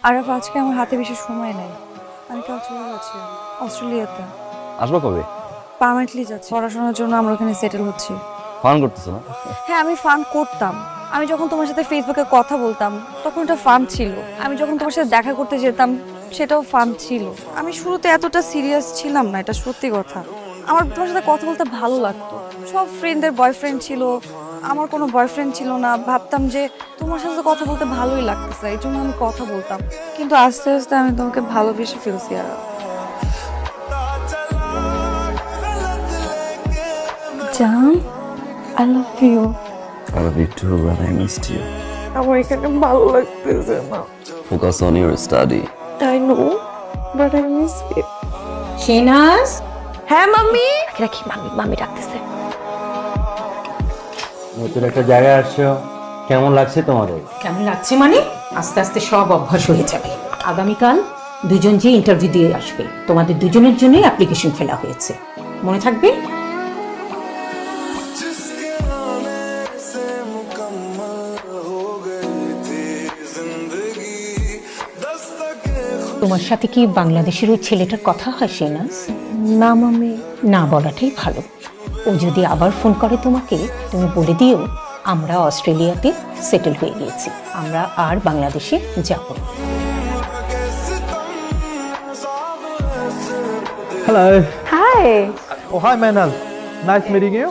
আরাফ, আজকে আমার হাতে বেশি সময় নেই। আমি কাল চলে যাচ্ছি অস্ট্রেলিয়াতে। আসবো কবে? পার্মানেন্টলি যাচ্ছি। পড়াশোনার জন্য আমরা ওখানে সেটেল হচ্ছি। ফান করতেছো না? হ্যাঁ, আমি ফান করতাম। আমি যখন তোমার সাথে ফেসবুকে কথা বলতাম তখন এটা ফান ছিল। আমি যখন তোমার সাথে দেখা করতে যেতাম সেটাও ফান ছিল। আমি শুরুতে এতটা সিরিয়াস ছিলাম না, এটা সত্যি কথা। আমার তোমার সাথে কথা বলতে ভালো লাগতো। সব ফ্রেন্ডদের বয়ফ্রেন্ড ছিল, আমার কোনো বয়ফ্রেন্ড ছিল না। ভাবতাম যে তোমার সাথে কথা বলতে ভালোই লাগতেছে, এই জন্য আমি কথা বলতাম। কিন্তু আস্তে আস্তে আমি তোমাকে ভালোবেসে ফেলছি। আর জান, I love you. I love you too and I missed you. আমার এখানে ভালো লাগতেছে না। Focus on your study. I know, but I miss you. Shehnaz, হ্যাঁ মাম্মি। রাখি, মাম্মি মাম্মি ডাকতেছে। নতুন একটা জায়গায় আসছো, কেমন লাগছে তোমাদের? কেমন লাগছে মানে আস্তে আস্তে সব অভ্যাস হয়ে যাবে। আগামীকাল দুজন যে ইন্টারভিউ দিয়ে আসবে, তোমাদের দুজনের জন্যই অ্যাপ্লিকেশন ফেলা হয়েছে, মনে থাকবে? তোমার সাথে কি বাংলাদেশের ওই ছেলেটার কথা হয় শেনাজ? না মাম্মি। না বলাটাই ভালো। ও যদি আবার ফোন করে তোমাকে, তুমি বলে দিও আমরা অস্ট্রেলিয়াতে সেটেল হয়ে গিয়েছি, আমরা আর বাংলাদেশে যাব না। Hello. Hi, Oh, hi, Manal. Nice meeting you.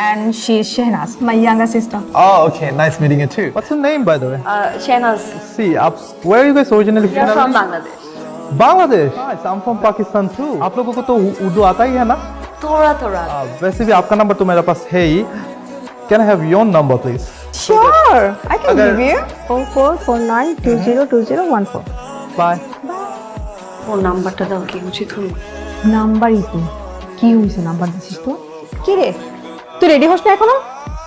and she's Shehnaz, my younger sister. Oh, okay. Nice meeting you too. What's your name, by the way? Shehnaz. See, where are you guys originally from? From Bangladesh. Bangladesh. Nice. I'm from Pakistan too. आप लोगों को तो उर्दू आता ही है ना? थोड़ा थोड़ा। वैसे भी आपका नंबर तो मेरे पास है ही. Can I have your number, please? Sure, I can Okay. give you 4449202014. Bye. ওর নাম্বারটা দাও, কি উচিত হলো? নাম্বারই তো কি হয়েছে, নাম্বার দিছিস তো? কি রে, তুই রেডি হস না এখনো?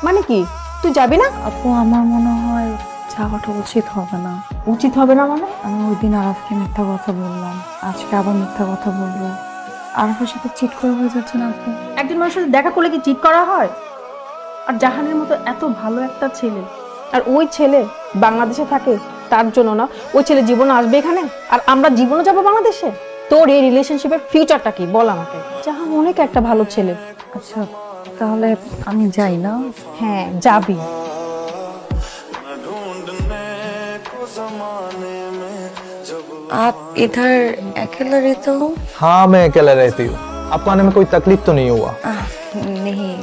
মানে কি, তুই যাবি না? আপু, আমার মনে হয় যাওয়াটা উচিত হবে না। উচিত হবে না মানে? আমি ওই দিন আরাফকে মিথ্যা কথা বললাম, আজকে আবার মিথ্যা কথা বলবো। আরাফের সাথে চিট করে হয়ে যাচ্ছে না আপু? একজন মানুষের সাথে দেখা করলে কি চিট করা হয়? আর জাহানের মতো এত ভালো একটা ছেলে, আর ওই ছেলে বাংলাদেশে থাকে, তার জন্য না ওই ছেলে জীবনে আসবে এখানে, আর আমরা জীবনে যাবো বাংলাদেশে? তোর এই রিলেশনশিপের ফিউচারটা কি বল আমাকে? জাহান অনেক একটা ভালো ছেলে। আচ্ছা, তাহলে আমি যাই না? হ্যাঁ, যাবি। आप इधर अकेला रहते हो? हाँ, मैं अकेला रहती हूँ. आपको आने में कोई तकलीफ तो नहीं हुआ? नहीं।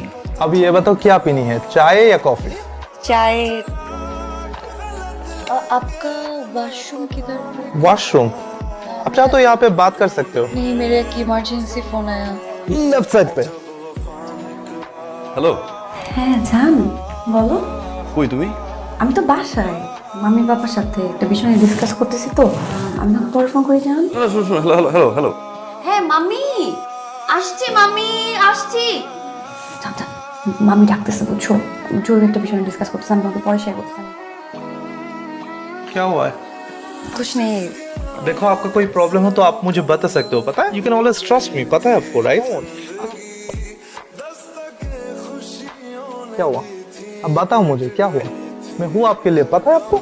अब ये बताओ क्या पीनी है, चाय या कॉफी? चाय। आपका वॉशरूम किधर? वॉशरूम? आप चाहो तो यहाँ पे बात कर सकते हो. नहीं, मेरे एक इमरजेंसी फोन आया। लेफ्ट साइड पे. হ্যালো, হ্যাঁ জান, বলো। কই তুমি? আমি তো বাসায় মাম্মি বাবার সাথে একটা বিষয় নিয়ে ডিসকাস করতেছি, তো আমি তোমাকে পরে ফোন করে জান। না, শুনো শুনো, হ্যালো হ্যালো হ্যালো হ্যালো। হ্যাঁ মাম্মি, আসছি মাম্মি, আসছি। জান জান, মাম্মি ডাকতেছে বুঝছো, জরুরি একটা বিষয় নিয়ে ডিসকাস করতেছি, আমি তোমাকে পরে শেয়ার করতেছি। क्या हुआ है? कुछ नहीं। देखो, आपका कोई प्रॉब्लम हो तो आप मुझे बता सकते हो, पता है? You can always trust me, पता है आपको, राइट? क्या हुआ? अब बताओ मुझे क्या हुआ. मैं हूँ आपके लिए, पता है आपको?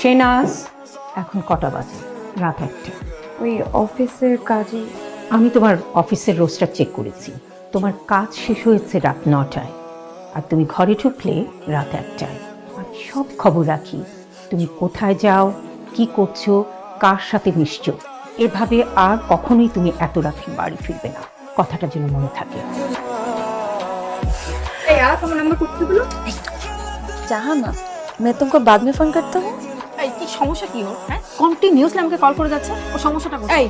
শেনাজ, এখন কটা বাজে? রাত 1টা। ওই অফিসের কাজে। আমি তোমার অফিসের রোস্টার চেক করেছি, তোমার কাজ শেষ হয়েছে রাত 9টায়, আর তুমি ঘরে ঢুকলে রাত 1টায়। আমি সব খবর রাখি, তুমি কোথায় যাও, কি করছো, কার সাথে মিশছো। এভাবে আর কখনোই তুমি এত রাতে বাড়ি ফিরবে না, কথাটা যেন মনে থাকে। এই আর তোমার নাম্বার কোথায় পেলো? जहाँ ना, मैं तुमको बाद में फोन करता हूँ। এই কি সমস্যা কি ওর? হ্যাঁ, কন্টিনিউয়াসলি আমাকে কল করে যাচ্ছে, ও সমস্যাটা কোথায়?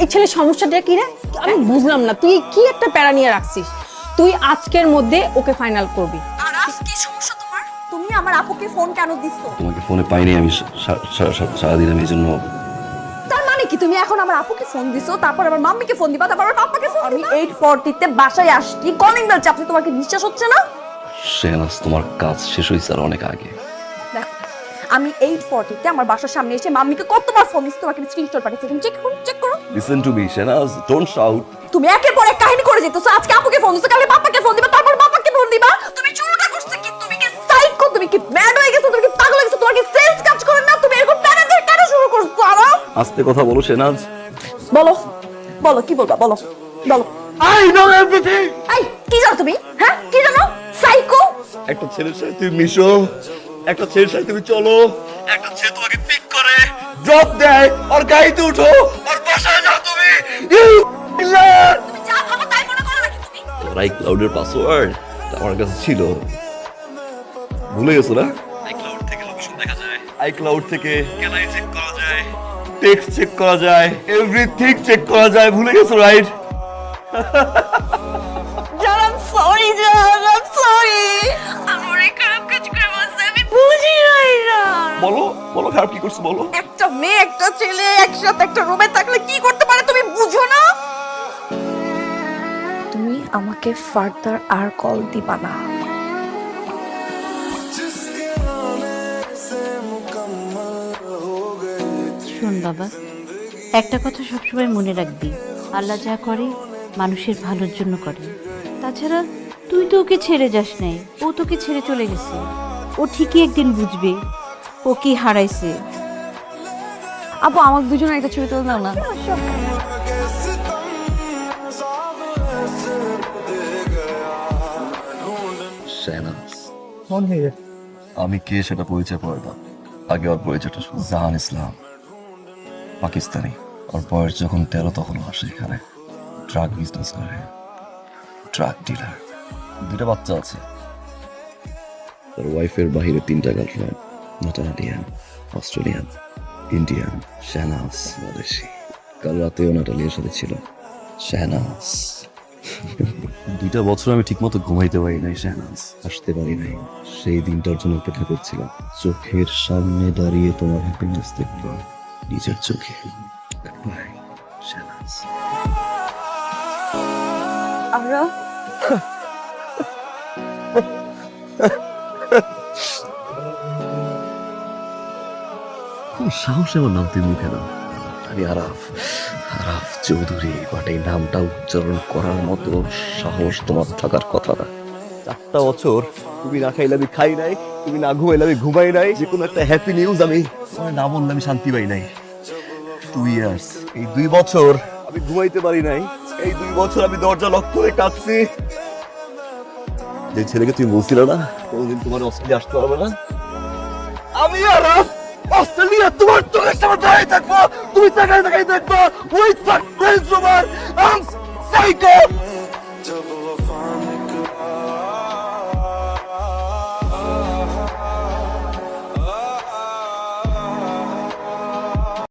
এই ছেলের সমস্যাটা কি রে? আমি বুঝলাম না, তুই কি একটা প্যারা নিয়ে রাখছিস? তুই আজকের মধ্যে ওকে ফাইনাল করবি। আরাফ, কি সমস্যা তোমার? তুমি আমার আপুকে ফোন কেন দিছো? তোমাকে ফোনে পাইনি আমি সারাদিন, আমি এই জন্য। তার মানে কি তুমি এখন আমার আপুকে ফোন দিছো, তারপর আমার মাম্মিকে ফোন দিবা, তারপর আমার পাপাকে ফোন দিবা? আমি 8:40 তে বাসায় আসছি, কলিং বেল চাপছি, তোমার কি বিশ্বাস হচ্ছে না? শেহনাজ, তোমার কাজ শেষ হয়েছে আর অনেক আগে। দেখো, আমি 8:40 তে আমার বাসার সামনে এসে মাম্মিকে কতবার ফোন দিচ্ছি, তোমাকে স্ক্রিনশট পাঠিয়েছি, তুমি চেক করো। Listen to me Shehnaz, don't shout. তুমি একের পর এক কাহিনী করে যেতেছো, আজকে আপুকে ফোন দিছো, কালকে পাপাকে ফোন দিবা, তারপর বাবাকে ফোন দিবা। তুমি শুরুটা করছো কি? তুমি কি সাইকো? তুমি কি ম্যাড হয়ে গেছো? তুমি কি পাগল হয়ে গেছো? তোমার কি সেন্স কাজ করে না? তুমি এরকম প্যারাদের কেন শুরু করছো? আরো আস্তে কথা বলো শেহনাজ। বলো বলো, কি বলবা? বলো বলো। I know everything. এই কি জানো তুমি? হ্যাঁ কি জানো? সাইকো। একটা ছেলের সাথে তুমি মিশো, একটা ছেলের সাথে তুমি চলো, একটা ছেলে তোমাকে পিক করে ড্রপ দেয়, ওর গাড়িতে উঠো, ওর বাসায় যাও তুমি। তুমি যা ভাবো তাই মনে করো নাকি তুমি? তোর আইক্লাউডের পাসওয়ার্ড আমার কাছে ছিল, ভুলে গেছো না? আইক্লাউড থেকে লোকেশন দেখা যায়, আইক্লাউড থেকে গ্যালারি চেক করা যায়, টেক্সট চেক করা যায়, এভরিথিং চেক করা যায়, ভুলে গেছো রাইট? জান, আই এম সরি জান, আই এম সরি। আমার এই খারাপ কাজ করে বসে আমি বুঝি না। বলো বলো, খারাপ কি করছো বলো। একটা মেয়ে একটা ছেলে একসাথে একটা রুমে থাকলে কি করতে পারে তুমি বুঝো না? তুমি আমাকে ফার্দার আর কল দিবা না। শোন বাবা, একটা কথা সবসময় মনে রাখবি, আল্লাহ যা করে মানুষের ভালোর জন্য করে। তাছাড়া তুই তো ওকে ছেড়ে যাস নাই, ও তোকে ছেড়ে চলে গেছে। ও ঠিকই একদিন বুঝবে ও কি হারাইছে। আপু আমাকে দুজনে একটা ছবি তুলে দাও না। শেহনাজ, कौन है ये? আমি কে সেটা পরিচয় পড়ে দাও। আগে ওর পরিচয়টা শুনো। জাহান ইসলাম, পাকিস্তানি। ওর বয়স যখন 13 তখন আসে এখানে, ড্রাগ বিজনেস করে, ড্রাগ ডিলার। 2টা বাচ্চা আছে। তার ওয়াইফের বাহিরে 3টা গার্লফ্রেন্ড, নাটালিয়ান, অস্ট্রেলিয়ান, ইন্ডিয়ান। শেহনাজ বাংলাদেশি। কাল রাতেও নাটালিয়ার সাথে ছিল। শেহনাজ 2টা বছর আমি ঠিকমতো ঘুমাইতে পারি নাই শেহনাজ, আসতে পারি নাই। সেই দিনটার জন্য অপেক্ষা করছিলাম। চোখের সামনে দাঁড়িয়ে তোমার হ্যাপিনেস দেখবো নিজের চোখে। শেহনাজ, আমরা কোন সাহসে আমার নাম তুই মুখে না? আমি আরাফ, আরাফ চৌধুরী। বাট এই নামটা উচ্চারণ করার মতো সাহস তোমার থাকার কথা না। 4টা বছর তুমি না খাইলে আমি খাই নাই, তুমি না ঘুমাইলে আমি ঘুমাই নাই। যে কোনো একটা হ্যাপি নিউজ আমি তোমার না বললে আমি শান্তি পাই নাই। 2 ইয়ার্স, এই 2 বছর আমি ঘুমাইতে পারি নাই। এই 2 বছর আমি দরজা লক করে কাঁদছি। যে ছেলেকে তুমি বলছিলে না কোনদিন তোমার অস্ট্রেলিয়া আসতে পারবে না, আমি আরাফ অস্ট্রেলিয়া তোমার চোখের সামনে দাঁড়িয়ে থাকবো, তুমি তাকাই দেখবো। ওই সাইকো